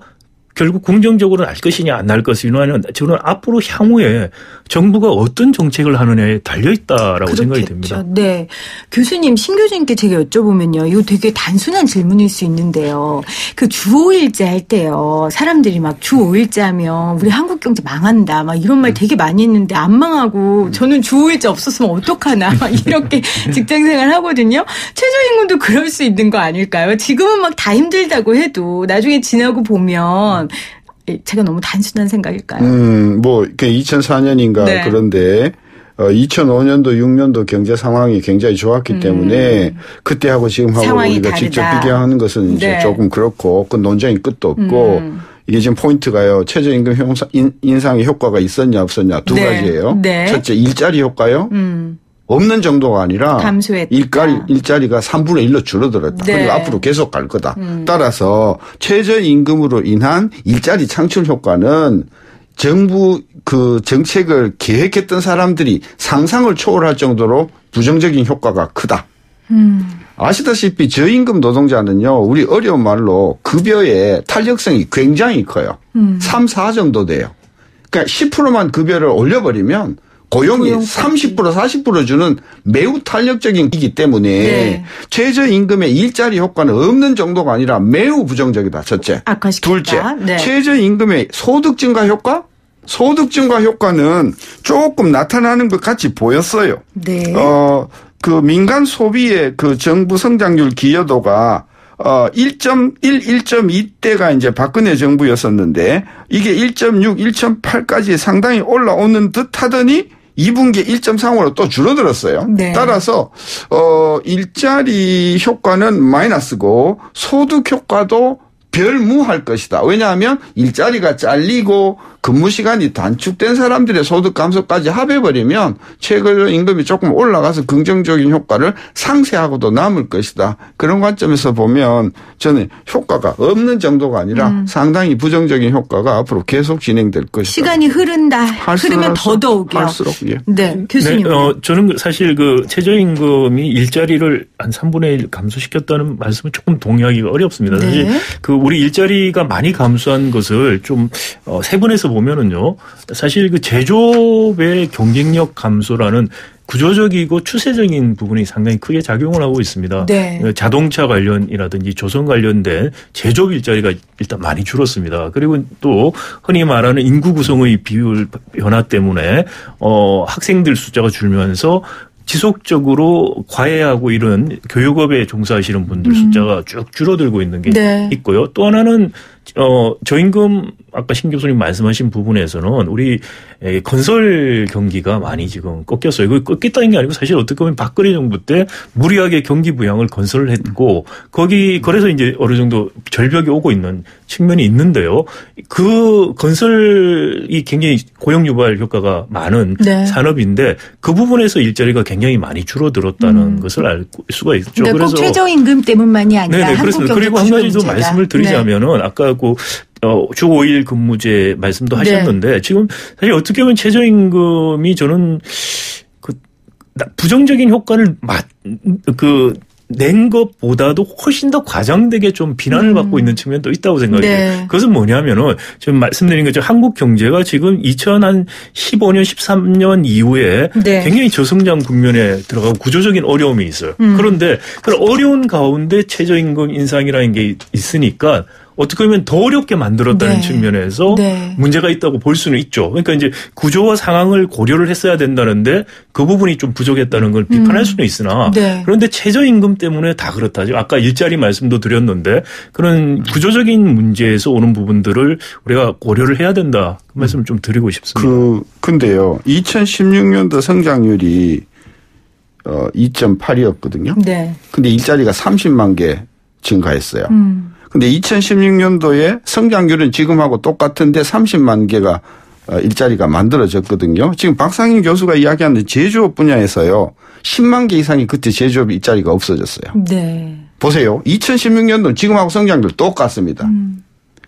결국 긍정적으로 날 것이냐 안 날 것이냐는 저는 앞으로 향후에 정부가 어떤 정책을 하느냐에 달려있다라고 그렇겠죠. 생각이 됩니다. 네. 교수님, 신 교수님께 제가 여쭤보면요. 이거 되게 단순한 질문일 수 있는데요. 그 주 5일제 할 때요. 사람들이 막 주 5일제 하면 우리 한국 경제 망한다. 막 이런 말 되게 많이 했는데 안 망하고 저는 주 5일제 없었으면 어떡하나. 막 이렇게 직장생활 하거든요. 최저임금도 그럴 수 있는 거 아닐까요? 지금은 막 다 힘들다고 해도 나중에 지나고 보면 제가 너무 단순한 생각일까요? 뭐 2004년인가 네. 그런데 2005년도 6년도 경제 상황이 굉장히 좋았기 때문에 그때하고 지금하고 우리가 다르다. 직접 비교하는 것은 이제 네. 조금 그렇고 그 논쟁이 끝도 없고 이게 지금 포인트가요. 최저임금 인상의 효과가 있었냐 없었냐 두 네. 가지예요. 네. 첫째 일자리 효과요. 없는 정도가 아니라 일자리가 3분의 1로 줄어들었다. 네. 그리고 앞으로 계속 갈 거다. 따라서 최저임금으로 인한 일자리 창출 효과는 정부 그 정책을 계획했던 사람들이 상상을 초월할 정도로 부정적인 효과가 크다. 아시다시피 저임금 노동자는요. 우리 어려운 말로 급여의 탄력성이 굉장히 커요. 3, 4 정도 돼요. 그러니까 10%만 급여를 올려버리면 고용이 30% 40% 주는 매우 탄력적인 이기 때문에 네. 최저임금의 일자리 효과는 없는 정도가 아니라 매우 부정적이다. 첫째. 둘째. 네. 최저임금의 소득 증가 효과? 소득 증가 효과는 조금 나타나는 것 같이 보였어요. 네. 그 민간 소비의 그 정부 성장률 기여도가 1.1, 1.2대가 이제 박근혜 정부였었는데 이게 1.6, 1.8까지 상당히 올라오는 듯 하더니 2분기에 1.35로 또 줄어들었어요. 네. 따라서 일자리 효과는 마이너스고 소득 효과도 별무할 것이다. 왜냐하면 일자리가 잘리고 근무 시간이 단축된 사람들의 소득 감소까지 합해버리면 최저임금이 조금 올라가서 긍정적인 효과를 상쇄하고도 남을 것이다. 그런 관점에서 보면 저는 효과가 없는 정도가 아니라 상당히 부정적인 효과가 앞으로 계속 진행될 것이다. 시간이 흐르면 더더욱요. 할수록 예. 네, 교수님. 네, 저는 사실 그 최저임금이 일자리를 한 3분의 1 감소시켰다는 말씀을 조금 동의하기가 어렵습니다. 사실 네. 그 우리 일자리가 많이 감소한 것을 좀 세분해서 보면은요. 사실 그 제조업의 경쟁력 감소라는 구조적이고 추세적인 부분이 상당히 크게 작용을 하고 있습니다. 네. 자동차 관련이라든지 조선 관련된 제조업 일자리가 일단 많이 줄었습니다. 그리고 또 흔히 말하는 인구 구성의 비율 변화 때문에 학생들 숫자가 줄면서 지속적으로 과외하고 이런 교육업에 종사하시는 분들 숫자가 쭉 줄어들고 있는 게 네. 있고요. 또 하나는 저임금 아까 신 교수님 말씀하신 부분에서는 우리 건설 경기가 많이 지금 꺾였어요. 이거 꺾였다는 게 아니고 사실 어떻게 보면 박근혜 정부 때 무리하게 경기 부양을 건설을 했고 그래서 이제 어느 정도 절벽이 오고 있는 측면이 있는데요. 그 건설이 굉장히 고용 유발 효과가 많은 네. 산업인데 그 부분에서 일자리가 굉장히 많이 줄어들었다는 것을 알 수가 있죠. 그러니까 그래서 꼭 최저임금 때문만이 아니라 네네, 그렇습니다. 그리고 한 가지 더 말씀을 드리자면은 네. 아까 주 5일 근무제 말씀도 하셨는데 네. 지금 사실 어떻게 보면 최저임금이 저는 부정적인 효과를 낸 것보다도 훨씬 더 과장되게 좀 비난을 받고 있는 측면도 있다고 생각해요. 네. 그것은 뭐냐면은 지금 말씀드린 것처럼 한국 경제가 지금 2015년, 13년 이후에 네. 굉장히 저성장 국면에 들어가고 구조적인 어려움이 있어요. 그런데 그런 어려운 가운데 최저임금 인상이라는 게 있으니까 어떻게 보면 더 어렵게 만들었다는 네. 측면에서 네. 문제가 있다고 볼 수는 있죠. 그러니까 이제 구조와 상황을 고려를 했어야 된다는데 그 부분이 좀 부족했다는 걸 비판할 수는 있으나 네. 그런데 최저임금 때문에 다 그렇다죠. 아까 일자리 말씀도 드렸는데 그런 구조적인 문제에서 오는 부분들을 우리가 고려를 해야 된다. 그 말씀을 좀 드리고 싶습니다. 근데요. 2016년도 성장률이 2.8이었거든요. 네. 근데 일자리가 30만 개 증가했어요. 근데 2016년도에 성장률은 지금하고 똑같은데 30만 개가 일자리가 만들어졌거든요. 지금 박상인 교수가 이야기하는 제조업 분야에서요. 10만 개 이상이 그때 제조업 일자리가 없어졌어요. 네. 보세요. 2016년도 지금하고 성장률 똑같습니다.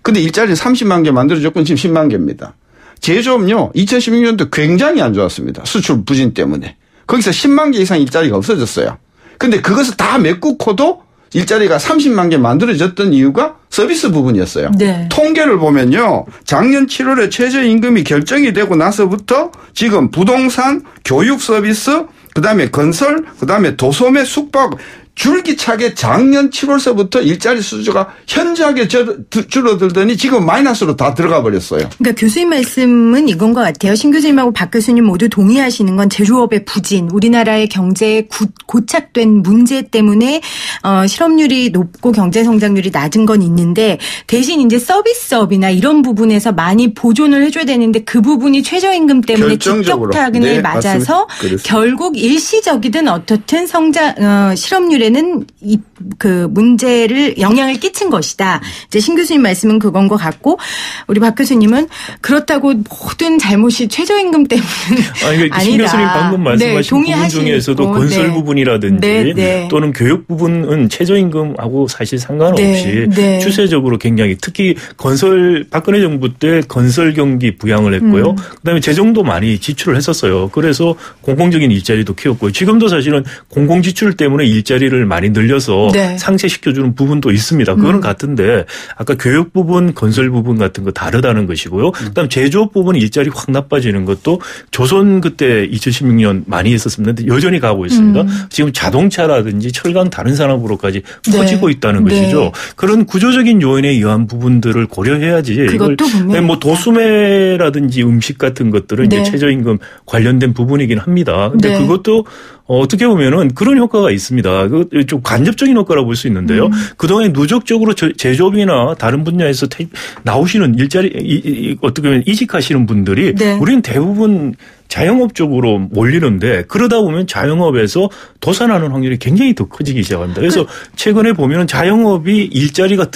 근데 일자리 30만 개 만들어졌고 지금 10만 개입니다. 제조업요. 2016년도 굉장히 안 좋았습니다. 수출 부진 때문에. 거기서 10만 개 이상 일자리가 없어졌어요. 근데 그것을 다 메꾸고도 일자리가 30만 개 만들어졌던 이유가 서비스 부분이었어요. 네. 통계를 보면요. 작년 7월에 최저임금이 결정이 되고 나서부터 지금 부동산, 교육 서비스, 그다음에 건설, 그다음에 도소매, 숙박 줄기차게 작년 7월서부터 일자리 수주가 현저하게 줄어들더니 지금 마이너스로 다 들어가 버렸어요. 그러니까 교수님 말씀은 이건 것 같아요. 신 교수님하고 박 교수님 모두 동의하시는 건 제조업의 부진, 우리나라의 경제에 고착된 문제 때문에 실업률이 높고 경제 성장률이 낮은 건 있는데 대신 이제 서비스업이나 이런 부분에서 많이 보존을 해줘야 되는데 그 부분이 최저임금 때문에 직격타근을 네, 맞아서 결국 일시적이든 어떻든 실업률 에는 그 문제를 영향을 끼친 것이다. 이제 신 교수님 말씀은 그건 것 같고 우리 박 교수님은 그렇다고 모든 잘못이 최저임금 때문은 아니다. 신 교수님 방금 말씀하신 네, 부분 중에서도 건설 네. 부분이라든지 네, 네. 또는 교육 부분은 최저임금하고 사실 상관없이 네, 네. 추세적으로 굉장히 특히 박근혜 정부 때 건설 경기 부양을 했고요. 그다음에 재정도 많이 지출을 했었어요. 그래서 공공적인 일자리도 키웠고요. 지금도 사실은 공공지출 때문에 일자리를 많이 늘려서 네. 상쇄시켜주는 부분도 있습니다. 그거는 같은데 아까 교육 부분, 건설 부분 같은 거 다르다는 것이고요. 그다음 제조업 부분 일자리 확 나빠지는 것도 조선 그때 2016년 많이 했었습니다. 여전히 가고 있습니다. 지금 자동차라든지 철강 다른 산업으로까지 퍼지고 네. 있다는 것이죠. 네. 그런 구조적인 요인에 의한 부분들을 고려해야지. 그것도 이걸 뭐 도수매라든지 음식 같은 것들은 네. 이제 최저임금 관련된 부분이긴 합니다. 근데 네. 그것도 어떻게 보면은 그런 효과가 있습니다. 좀 간접적인 효과라고 볼 수 있는데요. 그동안 누적적으로 제조업이나 다른 분야에서 나오시는 일자리 어떻게 보면 이직하시는 분들이 네. 우리는 대부분 자영업 쪽으로 몰리는데 그러다 보면 자영업에서 도산하는 확률이 굉장히 더 커지기 시작합니다. 그래서 최근에 보면 자영업이 일자리가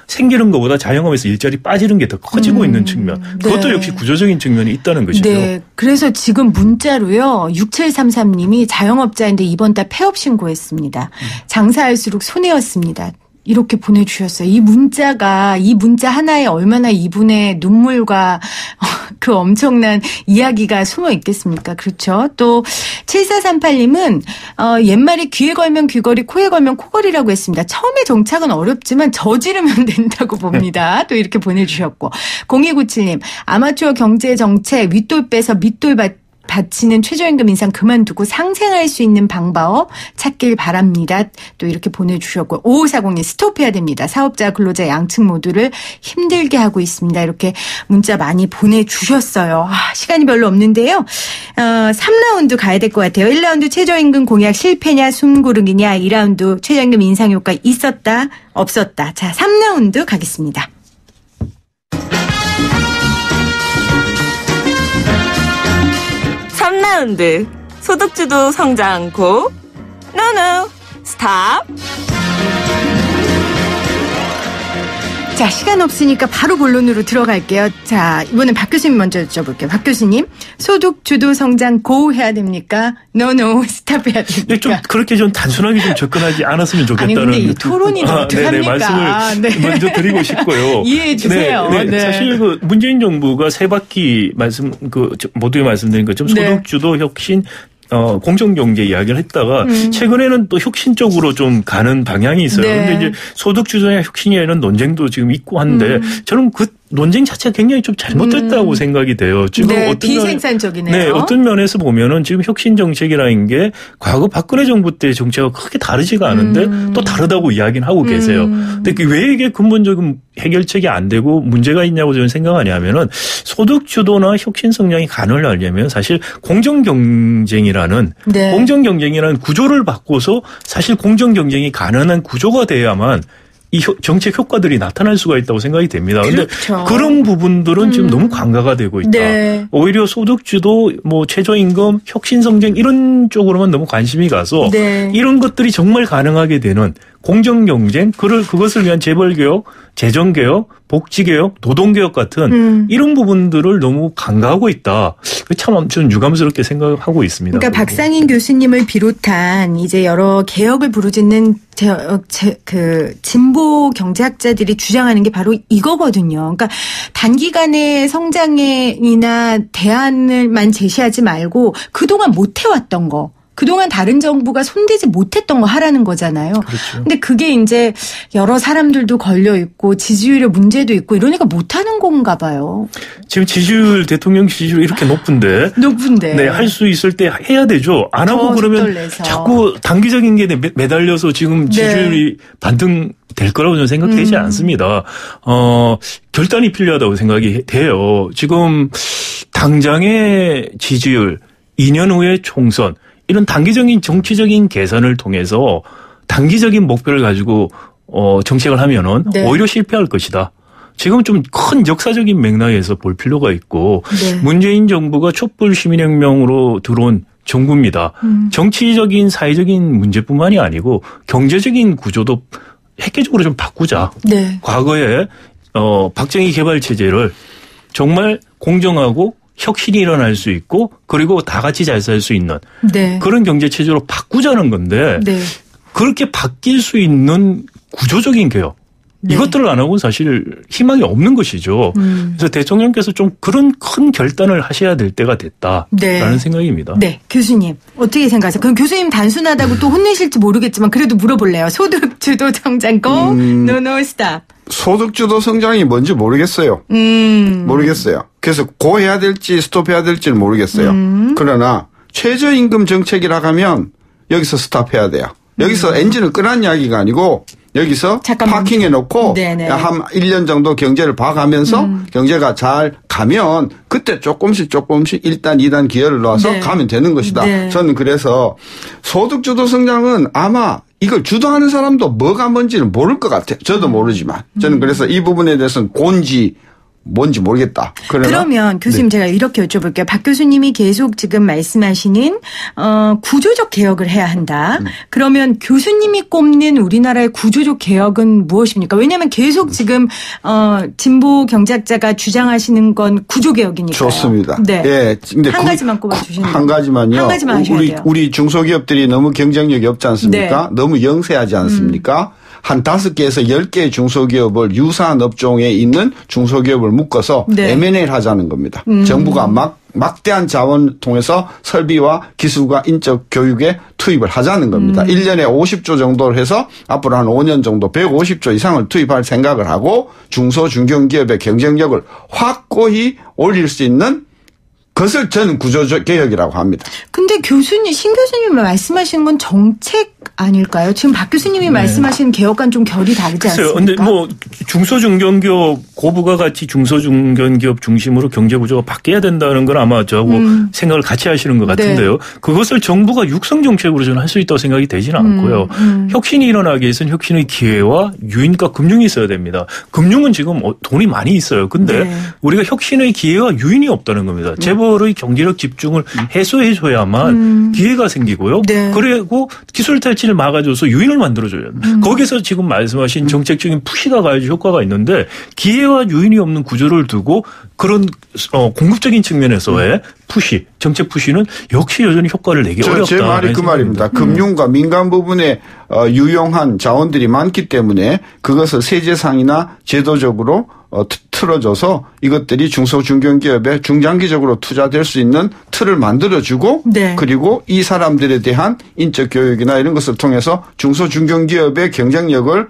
생기는 것보다 자영업에서 일자리 빠지는 게 더 커지고 있는 측면. 그것도 네. 역시 구조적인 측면이 있다는 것이죠. 네. 그래서 지금 문자로요. 6733님이 자영업자인데 이번 달 폐업 신고했습니다. 장사할수록 손해였습니다. 이렇게 보내주셨어요. 이 문자 하나에 얼마나 이분의 눈물과 그 엄청난 이야기가 숨어 있겠습니까? 그렇죠. 또 7438님은 옛말에 귀에 걸면 귀걸이, 코에 걸면 코걸이라고 했습니다. 처음에 정착은 어렵지만 저지르면 된다고 봅니다. 또 이렇게 보내주셨고 0297님 아마추어 경제정책 윗돌 빼서 밑돌 받치는 최저임금 인상 그만두고 상생할 수 있는 방법 찾길 바랍니다. 또 이렇게 보내주셨고 5540님 스톱해야 됩니다. 사업자 근로자 양측 모두를 힘들게 하고 있습니다. 이렇게 문자 많이 보내주셨어요. 시간이 별로 없는데요. 3라운드 가야 될 것 같아요. 1라운드 최저임금 공약 실패냐 숨고르기냐 2라운드 최저임금 인상 효과 있었다 없었다. 자 3라운드 가겠습니다. 소득주도 성장 고 노노 스탑. 자, 시간 없으니까 바로 본론으로 들어갈게요. 자, 이번엔 박 교수님 먼저 여쭤볼게요. 박 교수님, 소득주도 성장 고 해야 됩니까? 노노 스탑 해야 됩니까? 좀 그렇게 좀 단순하게 좀 접근하지 않았으면 좋겠다는. 아니, 근데 이 토론이 어떡합니까? 말씀을 먼저 드리고 싶고요. 이해해 주세요. 네. 사실 그 문재인 정부가 세 바퀴 모두에 말씀드린 것처럼 소득주도 혁신 공정경제 이야기를 했다가 최근에는 또 혁신 쪽으로 좀 가는 방향이 있어요. 그런데 이제 소득주도냐 혁신이냐 이런 논쟁도 지금 있고 한데 저는 그 논쟁 자체가 굉장히 좀 잘못됐다고 생각이 돼요. 지금 어떤 비생산적이네요. 네, 어떤 면에서 보면은 지금 혁신 정책이라는 게 과거 박근혜 정부 때 정책과 크게 다르지가 않은데 또 다르다고 이야기는 하고 계세요. 근데 왜 이게 근본적인 해결책이 안 되고 문제가 있냐고 저는 생각하냐면은 소득 주도나 혁신 성장이 가능하려면 사실 공정 경쟁이라는 구조를 바꿔서 사실 공정 경쟁이 가능한 구조가 돼야만 이 정책 효과들이 나타날 수가 있다고 생각이 됩니다. 그런데 그렇죠. 그런 부분들은 지금 너무 간과가 되고 있다. 네. 오히려 소득주도, 최저임금, 혁신성장 이런 쪽으로만 너무 관심이 가서 이런 것들이 정말 가능하게 되는 공정경쟁, 그것을 위한 재벌개혁, 재정개혁, 복지개혁, 노동개혁 같은 이런 부분들을 너무 간과하고 있다. 참 저는 유감스럽게 생각하고 있습니다. 그러니까 박상인 교수님을 비롯한 이제 여러 개혁을 부르짖는 진보 경제학자들이 주장하는 게 바로 이거거든요. 그러니까 단기간의 성장이나 대안을만 제시하지 말고 그동안 못 해왔던 거. 그동안 다른 정부가 손대지 못했던 거 하라는 거잖아요. 그렇죠. 근데 그게 이제 여러 사람들도 걸려 있고 지지율에 문제도 있고 이러니까 못하는 건가 봐요. 지금 대통령 지지율 이렇게 높은데. 네, 할 수 있을 때 해야 되죠. 안 하고 그러면 자꾸 단기적인 게 매달려서 지금 지지율이 반등될 거라고 저는 생각되지 않습니다. 결단이 필요하다고 생각이 돼요. 지금 당장의 지지율, 2년 후의 총선, 이런 단기적인 정치적인 계산을 통해서 단기적인 목표를 가지고 정책을 하면은 오히려 실패할 것이다. 지금 좀 큰 역사적인 맥락에서 볼 필요가 있고 문재인 정부가 촛불 시민혁명으로 들어온 정부입니다. 정치적인 사회적인 문제뿐만이 아니고 경제적인 구조도 획기적으로 좀 바꾸자. 과거에 박정희 개발 체제를 정말 공정하고 혁신이 일어날 수 있고 그리고 다 같이 잘 살 수 있는 그런 경제체제로 바꾸자는 건데 그렇게 바뀔 수 있는 구조적인 개혁 이것들을 안 하고 사실 희망이 없는 것이죠. 그래서 대통령께서 좀 그런 큰 결단을 하셔야 될 때가 됐다라는 생각입니다. 네. 교수님 어떻게 생각하세요? 그럼 교수님 단순하다고 또 혼내실지 모르겠지만 그래도 물어볼래요. 소득주도 성장 고 노노 스탑. 소득주도 성장이 뭔지 모르겠어요. 모르겠어요. 그래서 고 해야 될지 스톱해야 될지는 모르겠어요. 그러나 최저임금 정책이라고 하면 여기서 스탑해야 돼요. 여기서 엔진을 끄라는 이야기가 아니고 여기서 파킹해 놓고 한 1년 정도 경제를 봐가면서 경제가 잘 가면 그때 조금씩 1단 2단 기여를 넣어서 가면 되는 것이다. 저는 그래서 소득주도 성장은 아마 이걸 주도하는 사람도 뭐가 뭔지는 모를 것 같아요. 저도 모르지만. 저는 그래서 이 부분에 대해서는 뭔지 모르겠다. 그러면 교수님 제가 이렇게 여쭤볼게요. 박 교수님이 계속 지금 말씀하시는 구조적 개혁을 해야 한다. 그러면 교수님이 꼽는 우리나라의 구조적 개혁은 무엇입니까? 왜냐하면 계속 지금 진보 경제학자가 주장하시는 건 구조개혁이니까요. 좋습니다. 네. 근데 한 가지만 꼽아주시면 한 가지만요. 한 가지만 하셔야 돼요. 우리 중소기업들이 너무 경쟁력이 없지 않습니까? 너무 영세하지 않습니까? 한 5개에서 10개의 중소기업을 유사한 업종에 있는 중소기업을 묶어서 네. M&A를 하자는 겁니다. 정부가 막대한 자원을 통해서 설비와 기술과 인적 교육에 투입을 하자는 겁니다. 1년에 50조 정도를 해서 앞으로 한 5년 정도 150조 이상을 투입할 생각을 하고 중소중견기업의 경쟁력을 확고히 올릴 수 있는 그것을 저는 구조개혁이라고 합니다. 근데 신 교수님이 말씀하시는 건 정책 아닐까요? 지금 박 교수님이 말씀하시는 개혁과는 좀 결이 다르지 않습니까? 그런데 뭐 중소중견기업 고부가 가치 중소중견기업 중심으로 경제구조가 바뀌어야 된다는 건 아마 저하고 생각을 같이 하시는 것 같은데요. 네. 그것을 정부가 육성정책으로 저는 할 수 있다고 생각이 되지는 않고요. 혁신이 일어나기 위해서는 혁신의 기회와 유인과 금융이 있어야 됩니다. 금융은 지금 돈이 많이 있어요. 근데 네. 우리가 혁신의 기회와 유인이 없다는 겁니다. 재벌의 경제력 집중을 해소해줘야만 기회가 생기고요. 네. 그리고 기술 탈취를 막아줘서 유인을 만들어줘야 합니다. 거기서 지금 말씀하신 정책적인 푸시가 가야지 효과가 있는데 기회와 유인이 없는 구조를 두고 그런 공급적인 측면에서의 푸시, 정책 푸시는 역시 여전히 효과를 내기 어렵다. 제 말이 그 말입니다. 금융과 민간 부분에 유용한 자원들이 많기 때문에 그것을 세제상이나 제도적으로 틀어줘서 이것들이 중소중견기업에 중장기적으로 투자될 수 있는 틀을 만들어주고 네. 그리고 이 사람들에 대한 인적 교육이나 이런 것을 통해서 중소중견기업의 경쟁력을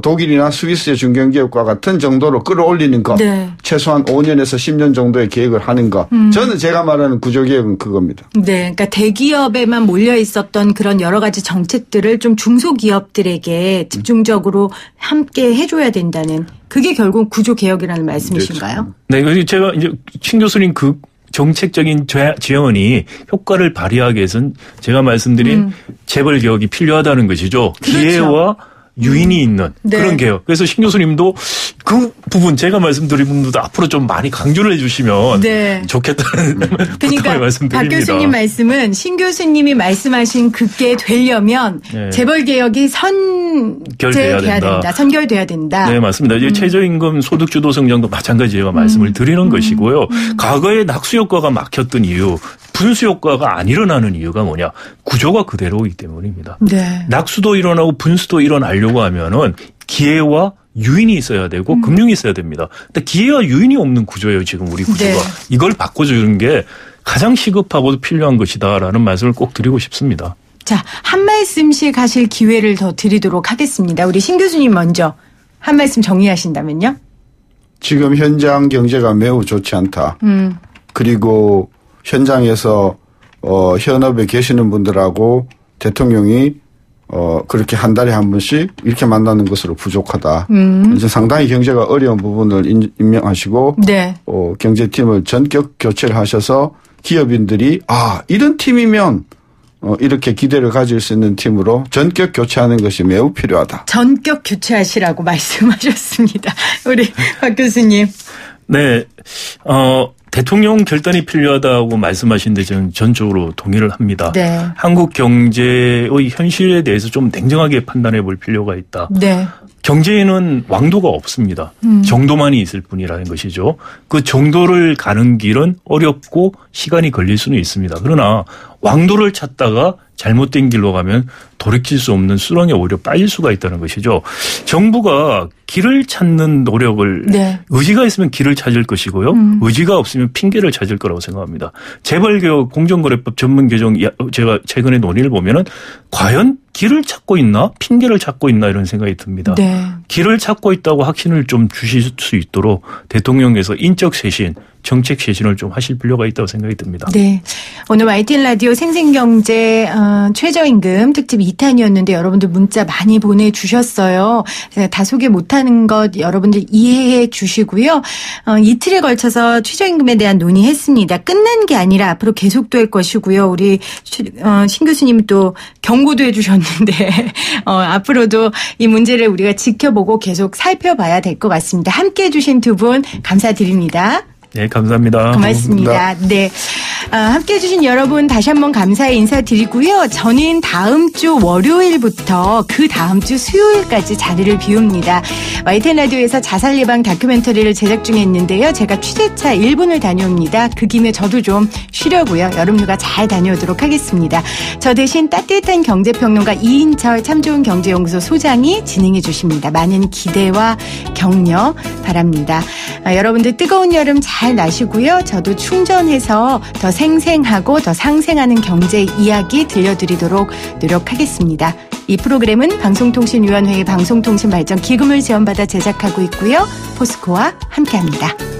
독일이나 스위스의 중견기업과 같은 정도로 끌어올리는 것 네. 최소한 5년에서 10년 정도의 계획을 하는 것 저는 제가 말하는 구조개혁은 그겁니다. 네, 그러니까 대기업에만 몰려 있었던 그런 여러 가지 정책들을 좀 중소기업들에게 집중적으로 함께 해줘야 된다는 그게 결국 구조개혁이라는 말씀이신가요? 네, 제가 이제 신 교수님 그 정책적인 지원이 효과를 발휘하기 위해서는 제가 말씀드린 재벌 개혁이 필요하다는 것이죠. 그렇죠. 기회와 유인이 있는 네. 그런 개혁. 그래서 신 교수님도 그 부분 제가 말씀드린 부분도 앞으로 좀 많이 강조를 해 주시면 네. 좋겠다는 그러니까 말씀드립니다. 박 교수님 말씀은 신 교수님이 말씀하신 그게 되려면 네. 재벌 개혁이 선결돼야 된다. 선결돼야 된다. 네, 맞습니다. 이제 최저임금 소득주도 성장도 마찬가지 제가 말씀을 드리는 것이고요. 과거에 낙수 효과가 막혔던 이유, 분수 효과가 안 일어나는 이유가 뭐냐? 구조가 그대로이기 때문입니다. 네. 낙수도 일어나고 분수도 일어나려고 하면은 기회와 유인이 있어야 되고 금융이 있어야 됩니다. 근데 기회와 유인이 없는 구조예요, 지금 우리 구조가. 네. 이걸 바꿔주는 게 가장 시급하고도 필요한 것이다라는 말씀을 꼭 드리고 싶습니다. 자, 한 말씀씩 하실 기회를 더 드리도록 하겠습니다. 우리 신 교수님 먼저 한 말씀 정리하신다면요? 지금 현장 경제가 매우 좋지 않다. 그리고 현장에서 현업에 계시는 분들하고 대통령이 그렇게 한 달에 한 번씩 이렇게 만나는 것으로 부족하다. 이제 상당히 경제가 어려운 부분을 임명하시고 네. 경제팀을 전격 교체를 하셔서 기업인들이 이런 팀이면 이렇게 기대를 가질 수 있는 팀으로 전격 교체하는 것이 매우 필요하다. 전격 교체하시라고 말씀하셨습니다. 우리 박 교수님. 네. 대통령 결단이 필요하다고 말씀하시는데 저는 전적으로 동의를 합니다. 네. 한국 경제의 현실에 대해서 좀 냉정하게 판단해 볼 필요가 있다. 네. 경제에는 왕도가 없습니다. 정도만이 있을 뿐이라는 것이죠. 그 정도를 가는 길은 어렵고 시간이 걸릴 수는 있습니다. 그러나 왕도를 찾다가 잘못된 길로 가면 돌이킬 수 없는 수렁에 오히려 빠질 수가 있다는 것이죠. 정부가 길을 찾는 노력을 네. 의지가 있으면 길을 찾을 것이고요. 의지가 없으면 핑계를 찾을 거라고 생각합니다. 재벌개혁 공정거래법 전문 개정 제가 최근에 논의를 보면은 과연 길을 찾고 있나 핑계를 찾고 있나 이런 생각이 듭니다. 네. 길을 찾고 있다고 확신을 좀 주실 수 있도록 대통령께서 인적 쇄신 정책 쇄신을 좀 하실 필요가 있다고 생각이 듭니다. 네, 오늘 YTN 라디오 생생경제 최저임금 특집 2탄이었는데 여러분들 문자 많이 보내주셨어요. 제가 다 소개 못하는 것 여러분들 이해해 주시고요. 이틀에 걸쳐서 최저임금에 대한 논의했습니다. 끝난 게 아니라 앞으로 계속될 것이고요. 우리 신 교수님이 또 경고도 해주셨는데 앞으로도 이 문제를 우리가 지켜보고 계속 살펴봐야 될 것 같습니다. 함께해 주신 두 분 감사드립니다. 네, 감사합니다. 고맙습니다. 네. 함께해 주신 여러분 다시 한번 감사의 인사드리고요. 저는 다음 주 월요일부터 그 다음 주 수요일까지 자리를 비웁니다. YTN 라디오에서 자살 예방 다큐멘터리를 제작 중에 있는데요. 제가 취재차 일본을 다녀옵니다. 그 김에 저도 좀 쉬려고요. 여름휴가 잘 다녀오도록 하겠습니다. 저 대신 따뜻한 경제평론가 이인철 참 좋은 경제연구소 소장이 진행해 주십니다. 많은 기대와 격려 바랍니다. 여러분들 뜨거운 여름 잘 나시고요. 저도 충전해서 더 생생하고 더 상생하는 경제 이야기 들려드리도록 노력하겠습니다. 이 프로그램은 방송통신위원회의 방송통신발전기금을 지원받아 제작하고 있고요. 포스코와 함께합니다.